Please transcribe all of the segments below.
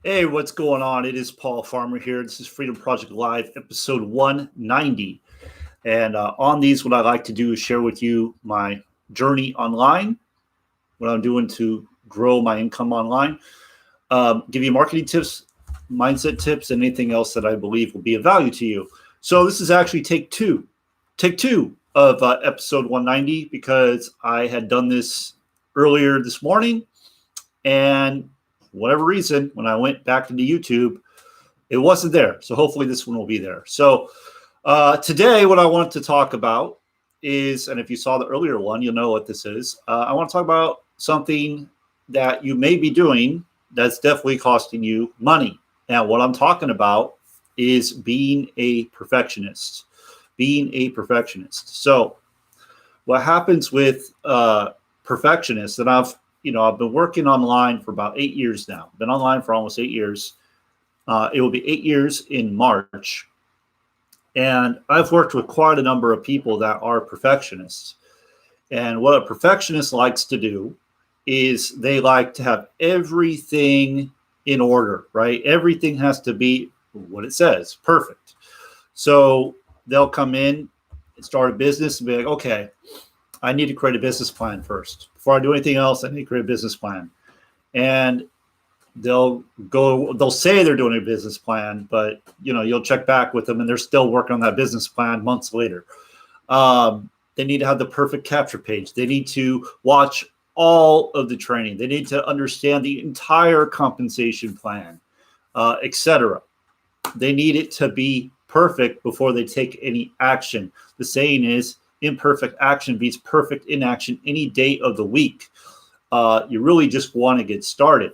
Hey, what's going on? It is Paul Farmer here. This is Freedom Project Live, episode 190. And on these, what I like to do is share with you my journey online, what I'm doing to grow my income online, give you marketing tips, mindset tips, and anything else that I believe will be of value to you. So this is actually take two of episode 190 because I had done this earlier this morning. And for whatever reason, when I went back into YouTube, it wasn't there. So hopefully this one will be there. So today, what I want to talk about is, and if you saw the earlier one, you'll know what this is. I want to talk about something that you may be doing that's definitely costing you money. Now, what I'm talking about is being a perfectionist. Being a perfectionist. So what happens with perfectionists, and I've been working online for about 8 years now. Been online for almost 8 years. It will be 8 years in March. And I've worked with quite a number of people that are perfectionists. And what a perfectionist likes to do is they like to have everything in order, right? Everything has to be what it says, perfect. So they'll come in and start a business and be like, okay, I need to create a business plan first. Before I do anything else, I need to create a business plan. And they'll say they're doing a business plan, but you'll check back with them and they're still working on that business plan months later. They need to have the perfect capture page. They need to watch all of the training. They need to understand the entire compensation plan, etc. They need it to be perfect before they take any action. The saying is, imperfect action beats perfect inaction any day of the week. You really just want to get started.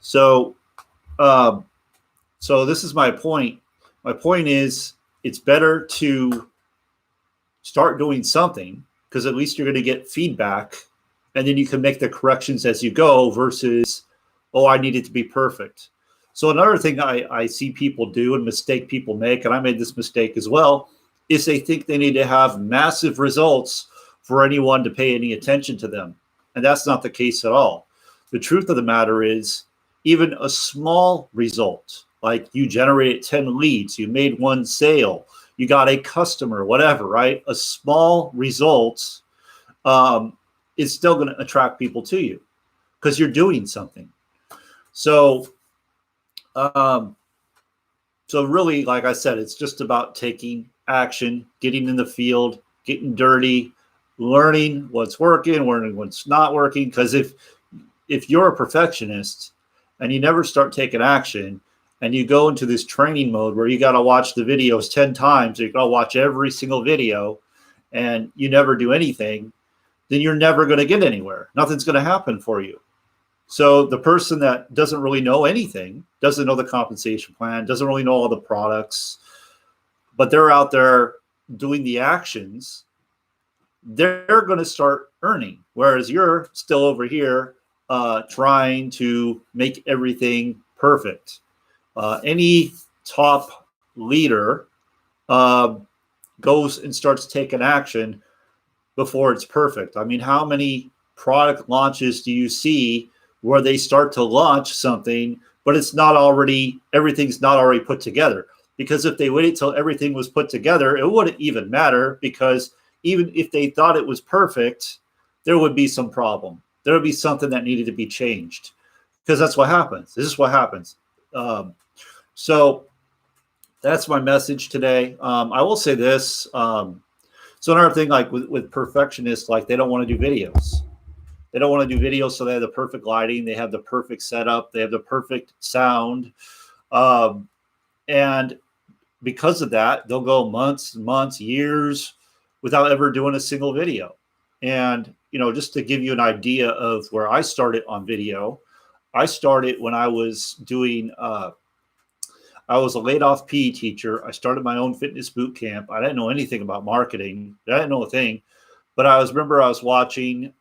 So this is my point. My point is it's better to start doing something because at least you're going to get feedback and then you can make the corrections as you go versus, oh, I need it to be perfect. So another thing I see people do and mistake people make, and I made this mistake as well, is they think they need to have massive results for anyone to pay any attention to them. And that's not the case at all. The truth of the matter is even a small result, like you generated 10 leads, you made one sale, you got a customer, whatever, right? A small result is still going to attract people to you because you're doing something. So really, like I said, it's just about taking action, getting in the field, getting dirty, learning what's working, learning what's not working. Because if you're a perfectionist and you never start taking action and you go into this training mode where you got to watch the videos 10 times, or you got to watch every single video and you never do anything, then you're never going to get anywhere. Nothing's going to happen for you. So the person that doesn't really know anything, doesn't know the compensation plan, doesn't really know all the products, but they're out there doing the actions, they're going to start earning. Whereas you're still over here trying to make everything perfect. Any top leader goes and starts taking action before it's perfect. I mean, how many product launches do you see where they start to launch something, but everything's not already put together? Because if they waited till everything was put together, it wouldn't even matter, because even if they thought it was perfect, there would be some problem. There would be something that needed to be changed, because that's what happens. This is what happens. So that's my message today. I will say this. So another thing, like with perfectionists, like they don't want to do videos. They don't want to do videos, so they have the perfect lighting, they have the perfect setup, they have the perfect sound. And because of that, they'll go months, years without ever doing a single video. And, just to give you an idea of where I started on video, I started when I was doing, I was a laid off PE teacher. I started my own fitness boot camp. I didn't know anything about marketing. I didn't know a thing, but I was watching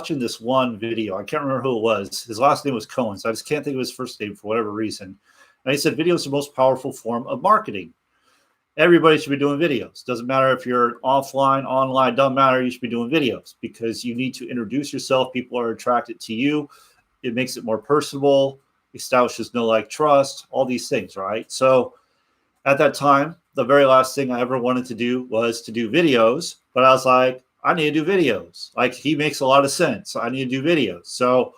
this one video. I can't remember who it was. His last name was Cohen, so I just can't think of his first name for whatever reason. And he said, video is the most powerful form of marketing. Everybody should be doing videos. Doesn't matter if you're offline, online, doesn't matter. You should be doing videos because you need to introduce yourself. People are attracted to you. It makes it more personable, establishes know, like, trust, all these things, right? So at that time, the very last thing I ever wanted to do was to do videos, but I was like, I need to do videos. Like, he makes a lot of sense. I need to do videos. So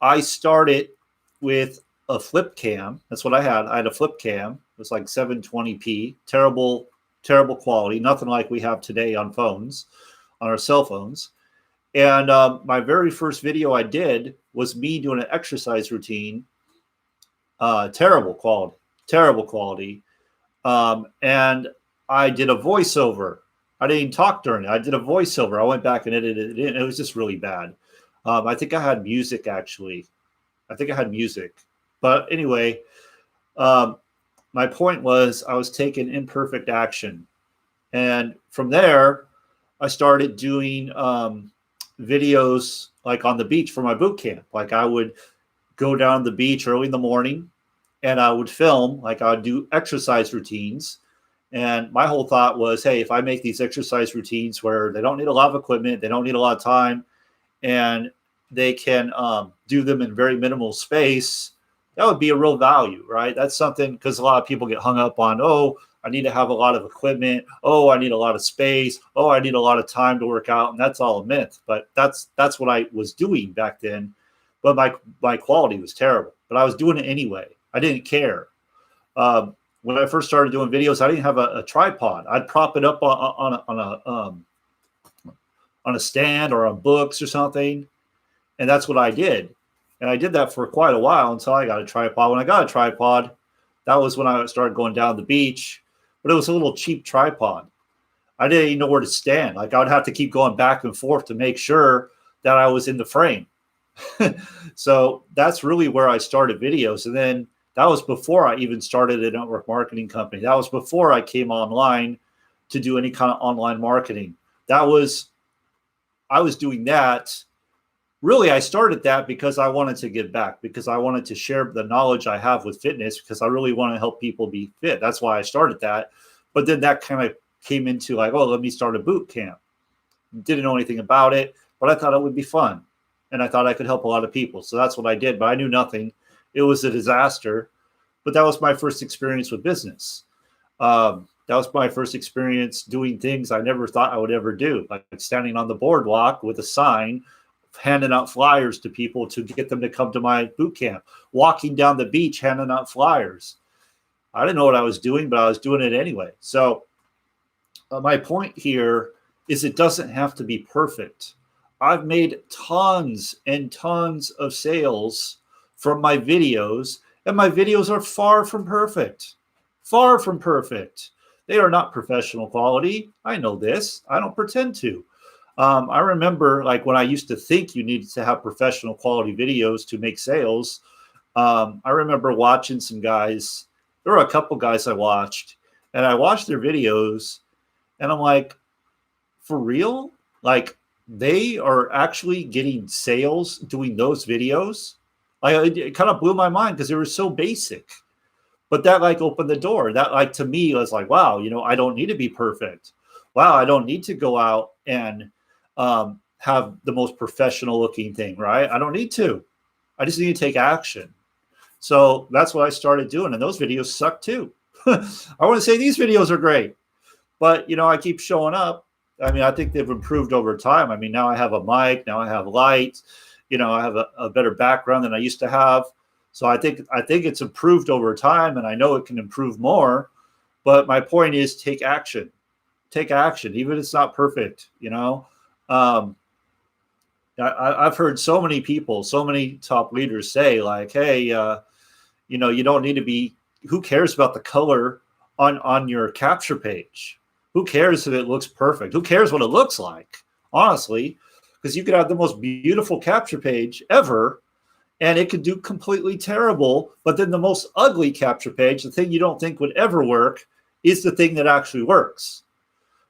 I started with a flip cam. That's what I had. I had a flip cam. It was like 720p, terrible, terrible quality, nothing like we have today on phones, on our cell phones. And my very first video I did was me doing an exercise routine. Terrible quality, terrible quality. And I did a voiceover. I didn't even talk during it. I did a voiceover. I went back and edited it in. It was just really bad. I think I had music, actually. I think I had music. But anyway, my point was I was taking imperfect action. And from there, I started doing videos like on the beach for my boot camp. Like, I would go down the beach early in the morning and I would film, like, I would do exercise routines. And my whole thought was, hey, if I make these exercise routines where they don't need a lot of equipment, they don't need a lot of time, and they can do them in very minimal space, that would be a real value, right? That's something, because a lot of people get hung up on, oh, I need to have a lot of equipment. Oh, I need a lot of space. Oh, I need a lot of time to work out. And that's all a myth. But that's what I was doing back then. But my quality was terrible. But I was doing it anyway. I didn't care. When I first started doing videos, I didn't have a tripod. I'd prop it up on a stand or on books or something. And that's what I did. And I did that for quite a while until I got a tripod. When I got a tripod, that was when I started going down the beach. But it was a little cheap tripod. I didn't even know where to stand. Like, I would have to keep going back and forth to make sure that I was in the frame. So that's really where I started videos. And then that was before I even started a network marketing company. That was before I came online to do any kind of online marketing. I was doing that. Really, I started that because I wanted to give back, because I wanted to share the knowledge I have with fitness, because I really want to help people be fit. That's why I started that. But then that kind of came into like, oh, let me start a boot camp. Didn't know anything about it, but I thought it would be fun. And I thought I could help a lot of people. So that's what I did, but I knew nothing. It was a disaster. But that was my first experience with business. That was my first experience doing things I never thought I would ever do, like standing on the boardwalk with a sign, handing out flyers to people to get them to come to my boot camp, walking down the beach, handing out flyers. I didn't know what I was doing, but I was doing it anyway. So my point here is it doesn't have to be perfect. I've made tons and tons of sales from my videos, and my videos are far from perfect. Far from perfect. They are not professional quality. I know this. I don't pretend to. I remember, like, when I used to think you needed to have professional quality videos to make sales. I remember watching some guys. There were a couple guys I watched, and I watched their videos, and I'm like, for real? Like, they are actually getting sales doing those videos? Like, it kind of blew my mind because they were so basic. But that, like, opened the door. That, like, to me was like, wow, I don't need to be perfect. Wow, I don't need to go out and have the most professional looking thing, right? I don't need to. I just need to take action. So that's what I started doing. And those videos suck too. I want to say these videos are great, but I keep showing up. I mean, I think they've improved over time. I mean, now I have a mic, now I have light, I have a better background than I used to have. So I think it's improved over time, and I know it can improve more. But my point is, take action. Take action, even if it's not perfect. I've heard so many people, so many top leaders say, like, hey, you don't need to be, who cares about the color on your capture page? Who cares if it looks perfect? Who cares what it looks like? Honestly, because you could have the most beautiful capture page ever, and it could do completely terrible. But then the most ugly capture page, the thing you don't think would ever work, is the thing that actually works.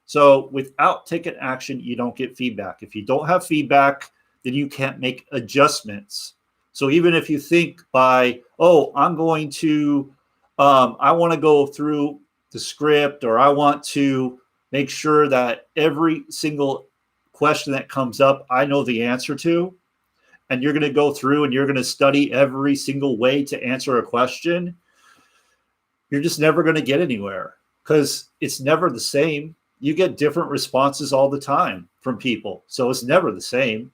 So without taking action, you don't get feedback. If you don't have feedback, then you can't make adjustments. So even if you think by, oh, I'm going to, I want to go through the script, or I want to make sure that every single question that comes up, I know the answer to. and you're going to go through and you're going to study every single way to answer a question, you're just never going to get anywhere because it's never the same. You get different responses all the time from people. So it's never the same.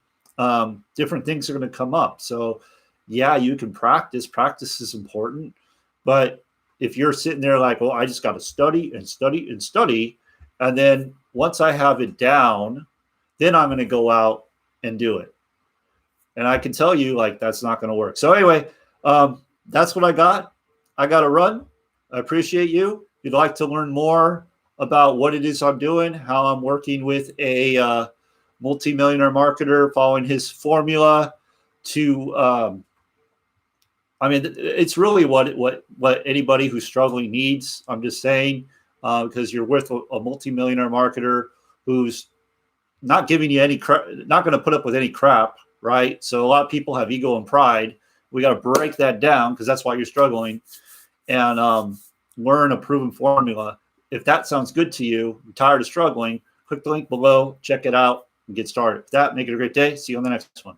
Different things are going to come up. So yeah, you can practice. Practice is important. But if you're sitting there like, well, I just got to study and study and study, and then once I have it down, then I'm going to go out and do it. And I can tell you, like, that's not going to work. So anyway, that's what I got. I got to run. I appreciate you. If you'd like to learn more about what it is I'm doing, how I'm working with a multimillionaire marketer, following his formula to, I mean, it's really what anybody who's struggling needs. I'm just saying, because you're with a multimillionaire marketer who's not giving you any crap, not going to put up with any crap, right? So a lot of people have ego and pride. We got to break that down because that's why you're struggling, and learn a proven formula. If that sounds good to you, you're tired of struggling, click the link below, check it out, and get started. With that, make it a great day. See you on the next one.